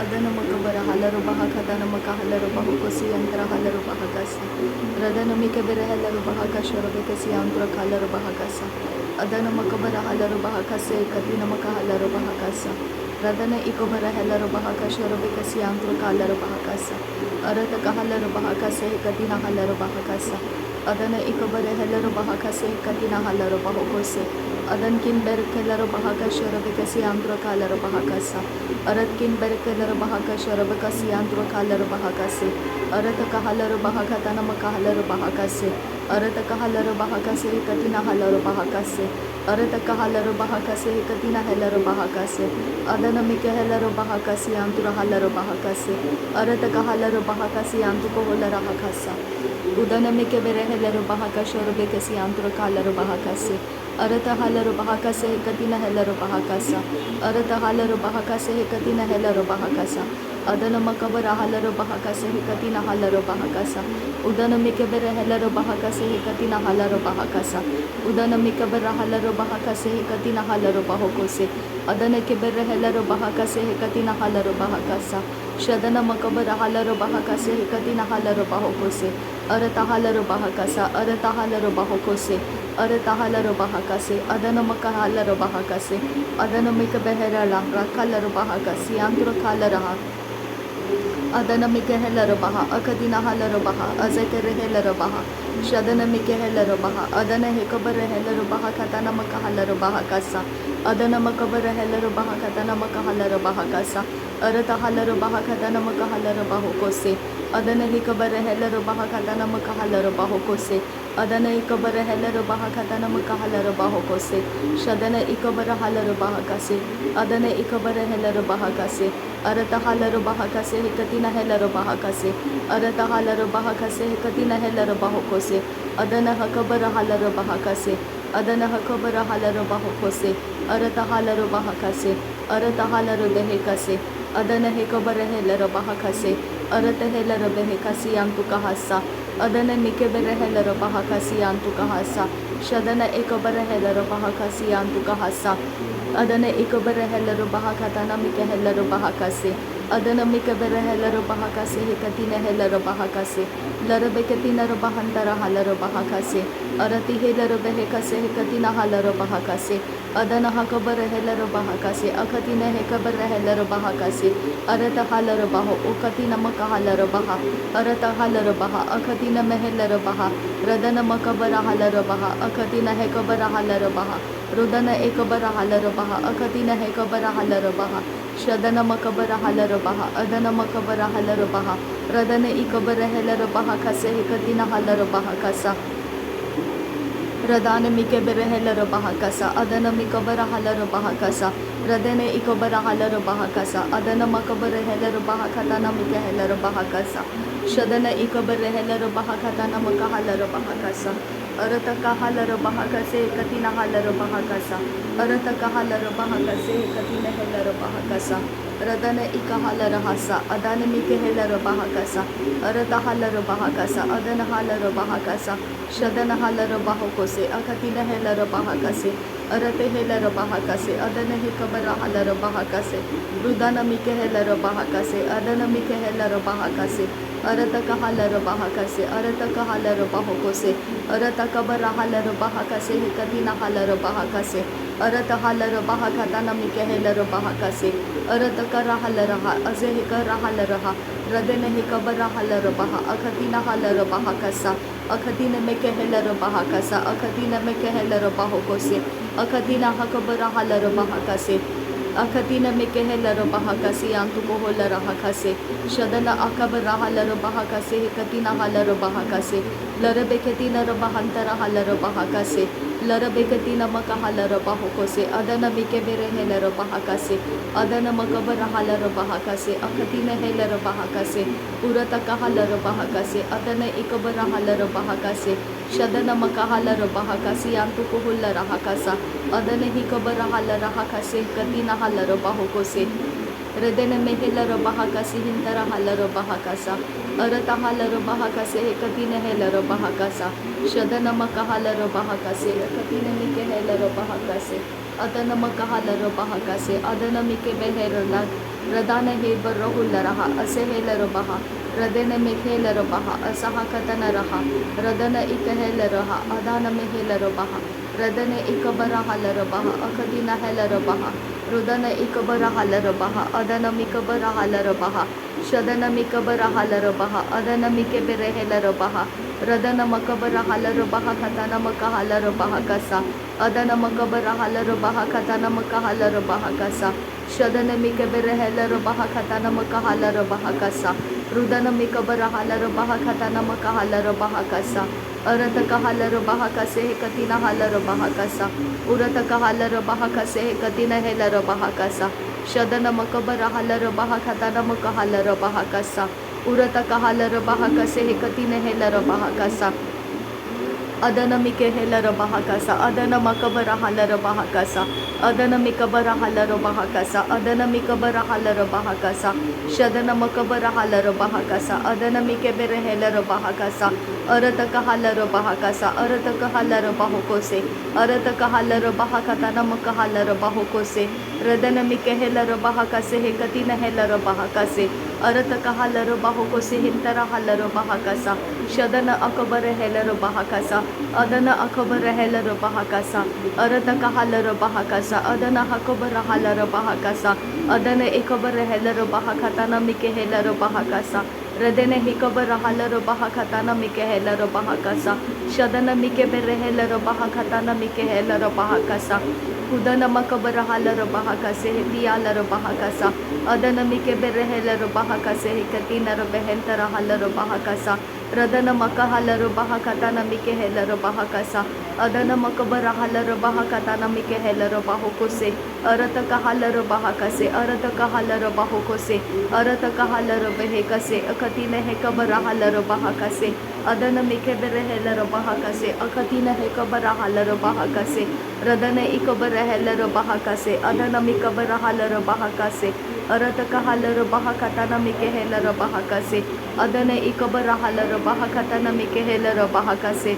ಅದನ ಮಕಬರ ಹಲರು ಬಹಕದನ ಮಕ ಹಲರು ಬಹುಕೊಸಿ ಯಂತ್ರ ಹಲರು ಬಹಕಸ ರದನ ಮಿಕೆ ಬೆರೆ ಹಲರು ಬಹಕಶ್ವರ ಬೆಕಸಿ ಯಂತ್ರ ಕಲರು ಬಹಕಸ ಅದನ ಮಕಬರ ಹಲರು ಬಹಕಸೆ ಕದಿನ ಮಕ ಹಲರು ಬಹಕಸ ರದನ ಇಕೊಬರ ಹಲರು ಬಹಕಶ್ವರ ಬೆಕಸಿ ಯಂತ್ರ ಕಲರು ಬಹಕಸ ಅರತ ಕಹಲರು ಬಹಕಸೆ ಕದಿನ ಹಲರು ಬಹಕಸ ಅದನ ಇಕೊಬರ ಹಲರು ಬಹಕಸೆ ಕದಿನ ಹಲರು ಬಹುಕೊಸೆ ಅದನ್ ಕಿನ್ ಬೆರಕೆಲ್ಲರು ಬಹಕಶ್ವರ ಬೆಕಸಿ ಯಂತ್ರ ಕಲರು ಬಹಕಸ ಅರತ್ ಕಿನ್ ಬೆರಕೆಲ್ಲರು ಬಹಕಶ್ವರ ಬೆಕಸಿ ಯಂತ್ರ ಕಲರು ಬಹಕಸೆ ಅರತ ಕಹಲರು ಬಹಕತನ ಮಕ ಹಲರು ಬಹಕಸೆ ಅರತ ಕಹಲರು ಬಹಕಸೆ ಕದಿನ ಹಲರು ಬಹಕಸೆ ಅರತ ಕಹಲರು ಬಹಕಸೆ ಕದಿನ ಹೆಲರು ಬಹಕಸೆ ಅದನ ಮಿಕೆ ಹೆಲರು ಬಹಕಸಿ ಯಂತ್ರ ಹಲರು ಬಹಕಸೆ ಅರತ ಕಹಲರು ಬಹಕಸಿ ಯಂತ್ರ ಕೊಹಲರ ಹಕಸ ಉದನ ಮಿಕೆ ಬೆರೆ ಹೆಲರು ಬಹಕಶ್ವರ ಬೆಕಸಿ ಯಂತ್ರ ಕಲರು ಬಹಕಸೆ ಅರತ ಹಲರು ಬಹಕಸೆ ಕದಿನ ಹೆಲರು ಬಹಕಸ ಅರತ ಹಲರು ಬಹಕಸೆ ಕದಿನ ಹೆಲರು ಬಹಕಸ ಅದನ ಮಕಬರ ಹಲರು ಬಹಕಸೆ ಕದಿನ ಹಲರು ಬಹಕಸ ಉದನ ಮಿಕೆ ಬೆರೆ ಹೆಲರು ಬಹಕಸೆ ಕದಿನ ಹಲರು ಬಹಕಸ ಉದನ ಮಿಕೆ ಬೆರ ಹಲರು ಬಹಕಸೆ ಕದಿನ ಹಲರು ಬಹಕೊಸೆ ಅದನಕ್ಕೆ ಬೆರೆ ಹೆಲರು ಬಹಕಸೆ ಕದಿನ ಹಲರು ಬಹಕಸ ಶದನ ಮಕಬರ ಹಲರು ಬಹಕಸೆ ಕದಿನ ಹಲರು ಬಹಕೊಸೆ ಅರತ ಹಲರು ಬಹಕಸ ಅರತ ಹಲರು ಬಹಕೊಸೆ ಅರತ ಹಲರು ಬಹಕಸೆ ಅದನ ಮಕ ಹಲರು ಬಹಕಸೆ ಅದನ ಮಿಕ ಬೆಹರಳ ಕಲರು ಬಹಕಸಿ ಯಂತ್ರ ಕಲರ ಅದನ ಮಿಕೆ ಹೆಲರು ಬಹ ಅಕದಿನ ಹಲರು ಬಹ ಅಜಕೆರೆ ಹೆಲರು ಬಹ ಶದನ ಮಿಕೆ ಹೆಲರು ಬಹ ಅದನ ಹೆಕಬರ ಹೆಲರು ಬಹ ಕತನ ಮಕ ಹಲರು ಬಹ ಕಸ ಅದನ ಮಕಬರ ಹೆಲರು ಬಹ ಕತನ ಮಕ ಹಲರು ಬಹ ಕಸ ಅರತ ಹಲರು ಬಹ ಕತನ ಮಕ ಹಲರು ಬಹು ಕೊಸೆ ಅದನ ಹಿಕಬರ ಹೆಲರು ಬಹ ಕತನ ಮಕ ಹಲರು ಬಹು ಕೊಸೆ ಅದನ ಇಕಬರ ಹೆಲರು ಬಹ ಕತನ ಮಕ ಹಲರು ಬಹು ಕೊಸೆ ಶದನ ಇಕಬರ ಹಲರು ಬಹ ಕಸೆ ಅದನ ಇಕಬರ ಹೆಲರು ಬಹ ಕಸೆ ಅರತ ಹಲರು ಬಹ ಕಸೆ ಹಿಕತಿನ ಹೆಲರು ಬಹ ಕಸೆ ಅರತ ಹಲರು ಬಹ ಕಸೆ ಹಿಕತಿನ ಹೆಲರು ಬಹು ಕೊಸೆ ಅದನ ಹಕಬರ ಹಲರು ಬಹ ಕಸೆ ಅದನ ಹಕಬರ ಹಲರು ಬಹು ಕೊಸೆ ಅರತ ಹಲರು ಬಹ ಕಸೆ ಅರತ ಹಲರು ಬೆಹೆ ಕಸೆ ಅದನ ಹೆಕಬರ ಹೆಲರು ಬಹ ಕಸೆ ಅರತ ಹೆಲರು ಬೆಹೆ ಕಸಿ ಯಂತು ಕಹಸ ಅದನ ಮಿಕೆ ಬೆರೆ ಹೆಲರು ಬಹ ಕಸಿ ಯಂತು ಕಹಸ ಶದನ ಏಕಬರ ಹೆಲರು ಬಹ ಕಸಿ ಯಂತು ಕಹಸ ಅದನ ಏಕಬರ ಹೆಲರು ಬಹ ಕತನ ಮಿಕೆ ಹೆಲರು ಬಹ ಕಸೆ ಅದನ ಮಿಕೆ ಬೆರೆ ಹೆಲರು ಬಹ ಕಸೆ ಹಿಕತಿನ ಹೆಲರು ಬಹ ಕಸೆ ಲರಬೆಕತಿನರು ಬಹಂತರ ಹಲರು ಬಹ ಕಸೆ ಅರತಿ ಹೆಲರು ಬೆಹೆ ಕಸೆ ಹಿಕತಿನ ಹಲರು ಬಹ ಕಸೆ ಅದನ ಹಕಬರ ಹೆಲರು ಬಹ ಕಸೆ ಅಕತಿನ ಹೆಕಬರ ಹೆಲರು ಬಹ ಕಸೆ ಅರತ ಹಲರು ಬಹ ಉಕತಿನ ಮಕ ಹಲರು ಬಹ ಅರತ ಹಲರು ಬಹ ಅಕತಿನ ಮೆಹೆಲರು ಬಹ ರದನ ಮಕಬರ ಹಲರು ಬಹ ಅಕತಿನ ಹೆಕಬರ ಹಲರು ಬಹ ರುದನ ಏಕಬರ ಹಲರು ಬಹ ಅಕತಿನ ಹೆಕಬರ ಹಲರು ಬಹ ಶದನ ಮಕಬರ ಹಲರು ಬಹ ಅದನ ಮಕಬರ ಹಲರು ಬಹ ರದನ ಇಕಬರ ಹೆಲರು ಬಹ ಕಸೆ ಹಿಕತಿನ ಹಲರು ಬಹ ಕಸ ರದಾನ ಮಿಕೆ ಬೆರೆ ಹೆಲರು ಬಹ ಕಸ ಅದನ ಮಿಕಬರ ಹಲರು ಬಹ ಕಸ ರದನೆ ಇಕಬರ ಹಲರು ಬಹ ಕಸ ಅದನ ಮಕಬರ ಹೆಲರು ಬಹ ಕತನ ಮಿಕೆ ಹೆಲರು ಬಹ ಕಸ ಶದನ ಇಕಬರ ಹೆಲರು ಬಹ ಕತನ ಮಕ ಹಲರು ಬಹ ಕಸ ಅರತ ಕಹಲರು ಬಹ ಕಸೆ ಕತಿನ ಹಲರು ಬಹ ಕಸ ಅರತ ಕಹಲರು ಬಹ ಕಸೆ ಕತಿನ ಹೆಲರು ಬಹ ಕಸ ರದನ ಇಕ ಹಲರ ಹಸ ಅದನ ಮಿಕೆ ಹೆಲರು ಬಹ ಕಸ ಅರತ ಹಲರು ಬಹ ಕಸ ಅದನ ಹಲರು ಬಹ ಕಸ ಶದನ ಹಲರು ಬಹ ಕೊಸೆ ಅಕತಿನ ಹೆಲರು ಬಹ ಕಸೆ ಅರತೆ ಹೆಲರು ಬಹ ಕಸೆ ಅದನ ಹಿಕಬರ ಹಲರು ಬಹ ಕಸೆ ರುದನ ಮಿಕೆ ಹೆಲರು ಬಹ ಕಸೆ ಅದನ ಮಿಕೆ ಹೆಲರು ಬಹ ಕಸೆ ಅರತ ಕಹಲರು ಬಹ ಕಸೆ ಅರತ ಕಹಲರು ಬಹ ಕೊಸೆ ಅರತ ಕಬರ ಹಲರು ಬಹ ಕಸೆ ಹಿಕತಿನ ಹಲರು ಬಹ ಕಸೆ ಅರತ ಹಲರು ಬಹ ಕತನ ಮಿಕೆ ಹೆಲರು ಬಹ ಕಸೆ ಅರತ ಕರ ಹಲರ ಅಜೆ ಹಿಕರ ಹಲರ ರದನ ಹಿಕಬರ ಹಲರು ಬಹ ಅಕತಿನ ಹಲರು ಬಹ ಕಸ ಅಕತಿನ ಮೆಕೆ ಹೆಲರು ಬಹ ಕಸ ಅಕತಿನ ಮೆಕೆ ಹೆಲರು ಬಹ ಕೊಸೆ ಅಕತಿನ ಹಕಬರ ಹಲರು ಬಹ ಕಸೆ ಅಕತಿನ ಮಿಕೆ ಹೆಲರು ಬಹ ಕಸಿ ಯಂತು ಕೊಹಲರ ಹಕಸೆ ಶದನ ಅಕಬರ ಹಲರು ಬಹ ಕಸೆ ಹಿಕತಿನ ಹಲರು ಬಹ ಕಸೆ ಲರಬೆಕತಿನರು ಬಹಂತರ ಹಲರು ಬಹ ಕಸೆ ಲರಬೆಕತಿನ ಮಕ ಹಲರು ಬಹ ಕೊಸೆ ಅದನ ಮಿಕೆ ಬೆರೆ ಹೆಲರು ಬಹ ಕಸೆ ಅದನ ಮಕಬರ ಹಲರು ಬಹ ಕಸೆ ಅಕತಿನ ಹೆಲರು ಬಹ ಕಸೆ ಉರತಕ ಹಲರು ಬಹ ಕಸೆ ಅದನ ಇಕಬರ ಹಲರು ಬಹ ಕಸೆ ಶದನ ಮಕ ಹಲರು ಬಹ ಕಸಿ ಯಂತು ಕೊಹುಲ್ಲರ ಹಕಸ ಅದನ ಹಿಕಬರ ಹಲರ ಹಕಸೆ ಕತಿನ ಹಲರು ಬಹ ಕೊಸೆ ರದನ ಮೆಹೆಲರು ಬಹ ಕಸಿ ಹಿಂತರ ಹಲರು ಬಹ ಕಸ ಅರತ ಹಲರು ಬಹ ಕಸೆ ಕತಿನ ಹೆಲರು ಬಹ ಕಸ ಶದನ ಮಕ ಹಲರು ಬಹ ಕಸೆ ಕತಿನ ಮಿಕೆ ಹೆಲರು ಬಹ ಕಸೆ ಅದನ ಮಕ ಹಲರು ಬಹ ಕಸೆ ಅದನ ಮಿಕೆ ಬೆಹೆರಲ रदान हे बर्रहुल रहा असे हेल रबहा रदन में खेल रबहा असहा कतन रहा रदन इक हेल रहा अदान में हेल रबहा रदन इक बरहल रबहा अखदिन हेल रबहा रुदन इक बरहल रबहा अदन मिक बरहल रबहा शदन मिक बरहल रबहा अदन मिके बेरहेल रबहा रदन मकबर हल रबहा खतन मकहल रबहा कसा अदन मकबर हल रबहा खतन मकहल रबहा कसा शदन मिकबर हेल रबहा खतन मकहल रबहा कसा रुदन मिकबर हल रबहा खतन मकहल रबहा कसा अरत कहल रबहा कसे कतिन हल रबहा कसा उरत कहल रबहा कसे कतिन हेल रबहा कसा शदन मकबर हल रबहा खतन मकहल रबहा कसा उरत कहल रबहा कसे कतिन हेल रबहा कसा अदन मिके हेल रबहा कसा अदन मकबर हल रबहा कसा अदन मिकबर हल रबहा कसा अदन मिकबर हल रबहा कसा शदन मकबर हल रबहा कसा अदन मिके बेर हेल रबहा कसा अरत कहल रबहा कसा अरत कहल रबहो कोसे अरत कहल रबहा कतन मकहल रबहो कोसे रदन मिके हेल रबहा कसे हे कतिन हेल रबहा कसे अरत कहल रबहो कोसे हिंतर हल रबहा कसा शदन अकबर हेल रबहा कसा अदन अकबर हेल रबहा कसा अरत कहल रबहा कसा अदन हकबर हल रबहा कसा अदन एकबर हेल रबहा खतन मिके हेल रबहा कसा रदन हिकबर हल रबहा खतन मिके हेल रबहा कसा शदन मिके बेर हेल रबहा खतन मिके हेल रबहा कसा उदन मकबर हल रबहा कसे दियाल रबहा कसा अदन मिके बेर हेल रबहा कसे कतिन रबहंतर हल रबहा कसा रदन मकहल रबहा खतन मिके हेल रबहा कसा अदन मकबर हल रबहा खतन मिके हेल रबहो कोसे अरत कहल रबहा कसे अरत कहल रबहो कोसे अरत कहल रबहे कसे अखतिन हे कबर हल रबहा कसे अदन मिके बेर हेल रबहा कसे अखतिन हे कबर हल रबहा कसे रदन इकबर हेल रबहा कसे अदन मिकबर हल रबहा कसे अरत कहल रबहा खतन मिके हेल रबहा कसे अदन इकबर हल रबहा खतन मिके हेल रबहा कसे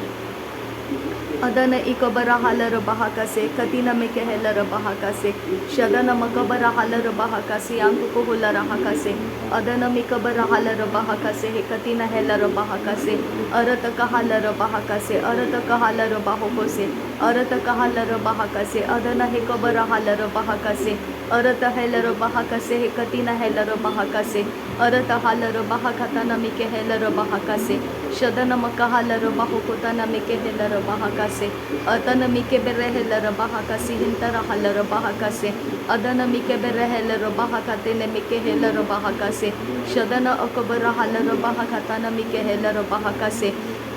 अदन इकबर हल रबहा कसे कतिन मिके हेल रबहा कसे शदन मकबर हल रबहा कसे अंक को होल रहा कसे अदन मिकबर हल रबहा कसे कतिन हेल रबहा कसे अरत कहल रबहा कसे अरत कहल रबहो कोसे अरत कहल रबहा कसे अदन हे कबर हल रबहा कसे अरत हेल रबहा कसे कतिन हेल रबहा कसे अरत हल रबहा खतन मिके हेल रबहा कसे शदन मकहल रबहो कोतन मिके हेल रबहा कसे अदन मिके बेर हेल रबहा कसे हिंतर हल रबहा कसे अदन मिके बेर हेल रबहा खतन मिके हेल रबहा कसे शदन अकबर हल रबहा खतन मिके हेल रबहा कसे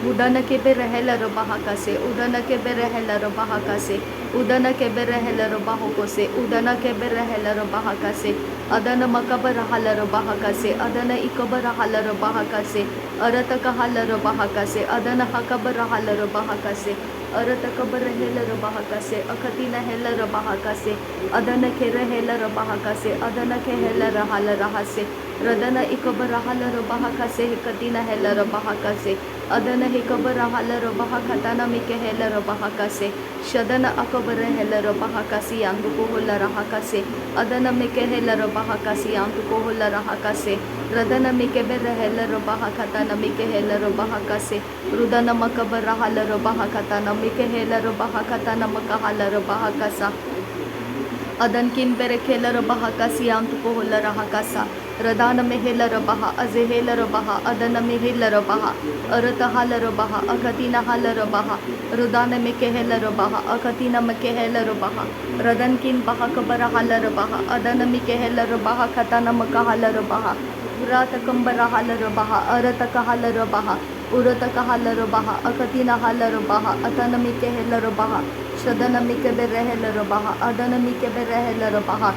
उदन के बेर हेल रबहा कसे उदन के बेर हेल रबहा कसे उदन के बेर हेल रबहो कोसे उदन के बेर हेल रबहा कसे अदन मकबर हल रबहा कसे अदन इकबर हल रबहा कसे अरत कहल रबहा कसे अदन हकबर हल रबहा कसे अरत कबर हेल रबहा कसे अखतिन हेल रबहा कसे अदन खेर हेल रबहा कसे अदन के हेल रहल रहसे रदन इकबर हल रबहा कसे कतिन हेल रबहा कसे अदन हिकबर हल रबहा खतन मिके हेल रबहा कसे शदन अकबर हेल रबहा कसे अंग को होल रहा कसे अदन मिके हेल रबहा कसे अंग को होल रहा कसे रदन मिके बेर हेल रबहा खतन मिके हेल रबहा कसे रुदन मकबर हल रबहा खतन मिके हेल रबहा खतन मकहल रबहा कसा अदन किन बेर खेल रबहा कसी अंत को होल रहा कसा रदान में हेल रबहा अजे हेल रबहा अदन में हेल रबहा अरत हल रबहा अखतिन हल रबहा रुदान में के हेल रबहा अखतिन में के हेल रबहा रदन किन बहा कबर हल रबहा अदन में के हेल रबहा खतन मकहल रबहा उरात कंबर हल रबहा अरत कहल रबहा उरत कहल रबहा अखतिन हल रबहा अतन में के हेल रबहा शदन मिके बेर हेल रबहा अदन मिके बेर हेल रबहा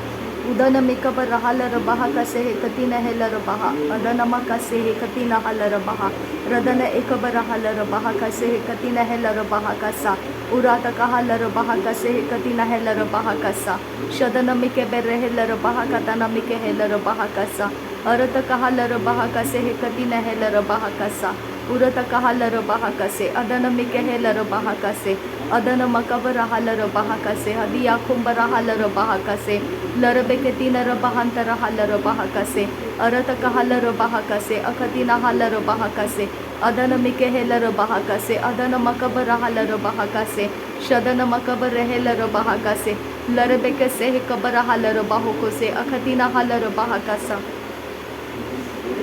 उदन मिकबर हल रबहा कसे कतिन हेल रबहा अदन मकसे कतिन हल रबहा रदन एकबर हल रबहा कसे कतिन हेल रबहा कसा उरात कहल रबहा कसे कतिन हेल रबहा कसा शदन मिके बेर हेल रबहा कतन मिके हेल रबहा कसा अरत कहल रबहा कसे कतिन हेल रबहा कसा Urata kahalar bahakase. Adana mikehelar bahakase. Adana makabara halar bahakase. Hadia kumbara halar bahakase. Larabeketina rabahantara halar bahakase. Arata kahalar bahakase. Akatina halar bahakase. Adana mikehelar bahakase. Adana makabara halar bahakase. Shadana makabara helar bahakase. Larabekase kabara halar bahokose. Akatina halar bahakasa.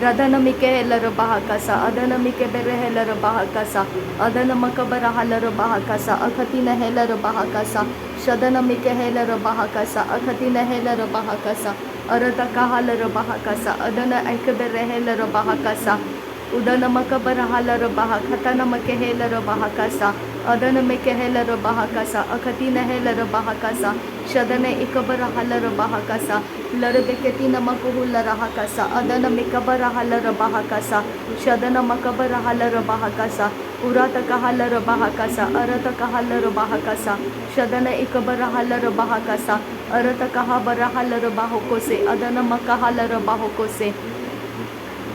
Radana mikehelar bahakasa. Adana mikeberehelar bahakasa. Adana makabara halar bahakasa. Akatina helar bahakasa. Shadana mikehelar bahakasa. Akatina helar bahakasa. Arata kahalar bahakasa. Adana ikeberehelar bahakasa. Udana makabara halar bahakatana makehelar bahakasa. Adana mekehelar bahakasa. Akatina helar bahakasa. Shadana ikabara halar bahakasa. Larabeketina makuhular bahakasa. Adana mikabara halar bahakasa. Shadana makabara halar bahakasa. Urata kahalar bahakasa. Arata kahalar bahakasa. Shadana ikabara halar bahakasa. Arata kahabara halar bahokose. Adana makahalar bahokose.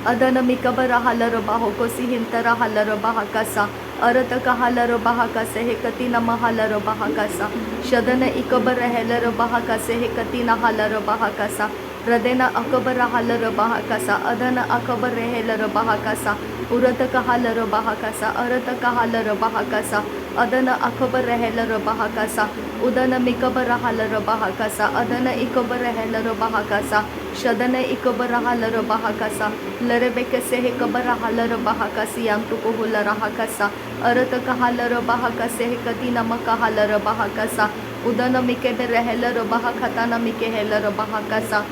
Adana mikabara halar bahokosi hintara halar bahakasa. Arata kahalar bahakase hekatina mahalar bahakasa. Shadana ikabara helar bahakase hekatina halar bahakasa. Radena akabara halar bahakasa. Adana akabara helar bahakasa. Urata kahalar bahakasa. Arata kahalar bahakasa. Adana akabara helar bahakasa. Udana mikabara halar bahakasa. Adana ikabara helar bahakasa. Shadana ikabara halar bahakasa. Larebekase hekabara halar bahakasi yang tukuhular hakasa. Arata kahalar bahakase hekatina makahalar bahakasa. Udana mikebere helar bahakatana mikehelar bahakasa.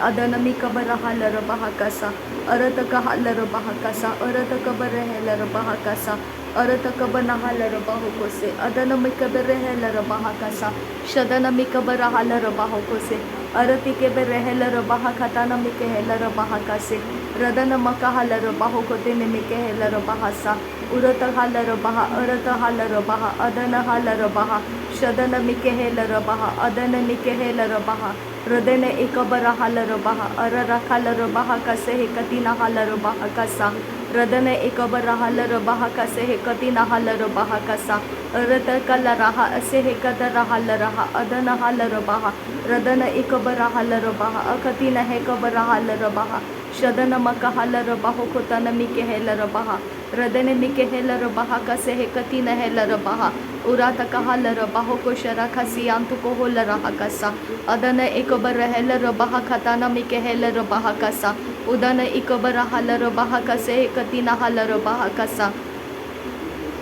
Adana mikabara halar bahakasa. Arata kahalar bahakasa. Arata kabara helar bahakasa. Arata kabana halar bahokose. Adana mikabere helar bahakasa. Shadana mikabara halar bahokose. Arati kebere helar bahakatana mikehelar bahakase. Radana makahalar bahokote mikehelar bahasa. Urata halar baha. Arata halar baha. Adana halar baha. Shadana mikehelar baha. Adana mikehelar baha. Radana ikabara halar baha. Arara halar bahakase hekatina halar bahakasa. Radana ikabara halar bahakase hekatina halar bahakasa. Arata kalaraha ase hekadara halaraha. Adana halar baha. Radana ikabara halar baha. Akatina hekabara halar baha. Shadana makahalar bahokotana mikehelar baha. Radana mikehelar bahakase hekatina helar baha. Urata kahalar bahokoshara kasi antukoholar hakasa. Adana ikabara helar bahakatana mikehelar bahakasa. Udana ikabara halar bahakase hekatina halar bahakasa.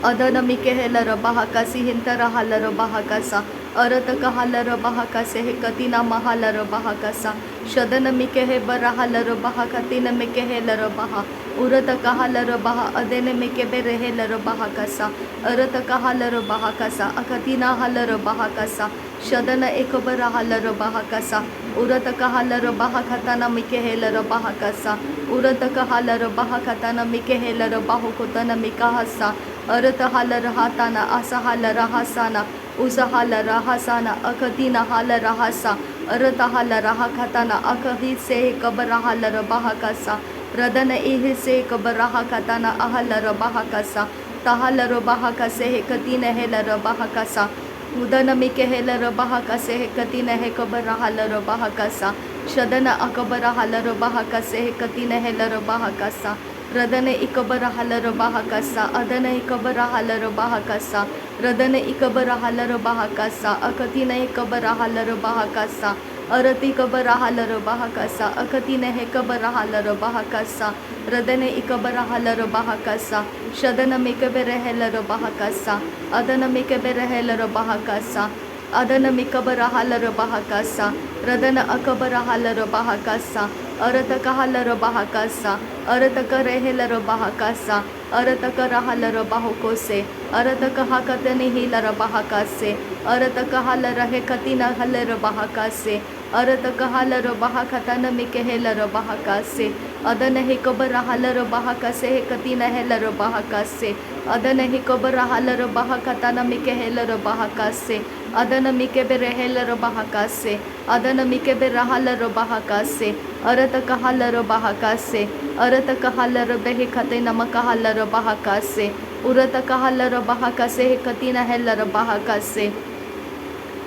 Adana mikehelar bahakasi hintara halar bahakasa. Arata kahalar bahakase hekatina mahalar bahakasa. Shadana mikehebara halar bahakatina mikehelar baha. Urata kahalar baha. Adene mikebere helar bahakasa. Arata kahalar bahakasa. Akatina halar bahakasa. Shadana ekabara halar bahakasa. Urata kahalar bahakatana mikehelar bahakasa. Urata kahalar bahakatana mikehelar bahokotana mikahasa. Arata halar hatana asa halar hasana. Usa halar hasana. Akatina halar hasa. Arata halar hakatana. Akahise kabara halar bahakasa. Radana ihise kabara hakatana ahalar bahakasa. Tahalar bahakase hekatina helar bahakasa. Udana mikehelar bahakase hekatina hekabara halar bahakasa. Shadana akabara halar bahakase hekatina helar bahakasa. Radana ikabara halar bahakasa. Adana ikabara halar bahakasa. Radana ikabara halar bahakasa. Akatina ikabara halar bahakasa. Arati kabara halar bahakasa. Akatina hekabara halar bahakasa. Radana ikabara halar bahakasa. Shadana mikabere helar bahakasa. Adana mikabere helar bahakasa. Adana mikabara halar bahakasa. Radana akabara halar bahakasa. Arata kahalar bahakasa. Arata karehelar bahakasa. Arata karahalar bahokose. Arata kahakatani hilar bahakase. Arata kahalar hekatina halar bahakase. Arata kahalar bahakatana mikehelar bahakase. Adana hekabara halar bahakase hekatina helar bahakase. Adana hekabara halar bahakatana mikehelar bahakase. अदनमिके बेरहेल रबाहकासे अदनमिके बेरहल रबाहकासे अरत कहल रबाहकासे अरत कहल रबेह खते नमकहल रबाहकासे उरत कहल रबाहकासे कतिन hello रबाहकासे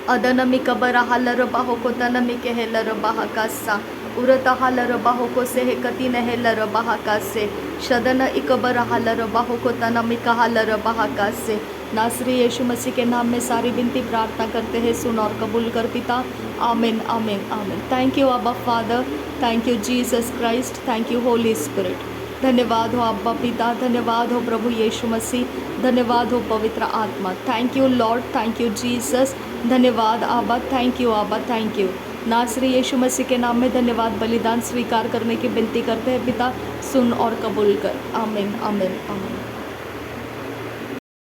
अदनमिक बरहल रबाहो तनमिके hello रबाहकासा उरत हल रबाहो को से कतिन hello रबाहकासे शदन इक बरहल रबाहो को तनमिक हल रबाहकासे। नासरी यीशु मसीह के नाम में सारी विनती प्रार्थना करते हैं, सुन और कबूल कर पिता। आमीन आमीन आमीन। थैंक यू अब्बा father, thank you Jesus Christ, thank you Holi spirit. धन्यवाद हो अब्बा पिता, धन्यवाद हो प्रभु यीशु मसीह, धन्यवाद हो पवित्र आत्मा। Thank you Lord, thank you Jesus, धन्यवाद आबा, थैंक यू आबा, थैंक यू। नासरी यीशु मसीह के नाम में धन्यवाद बलिदान स्वीकार करने की विनती करते हैं पिता, सुन और कबूल कर। आमीन आमीन आमीन।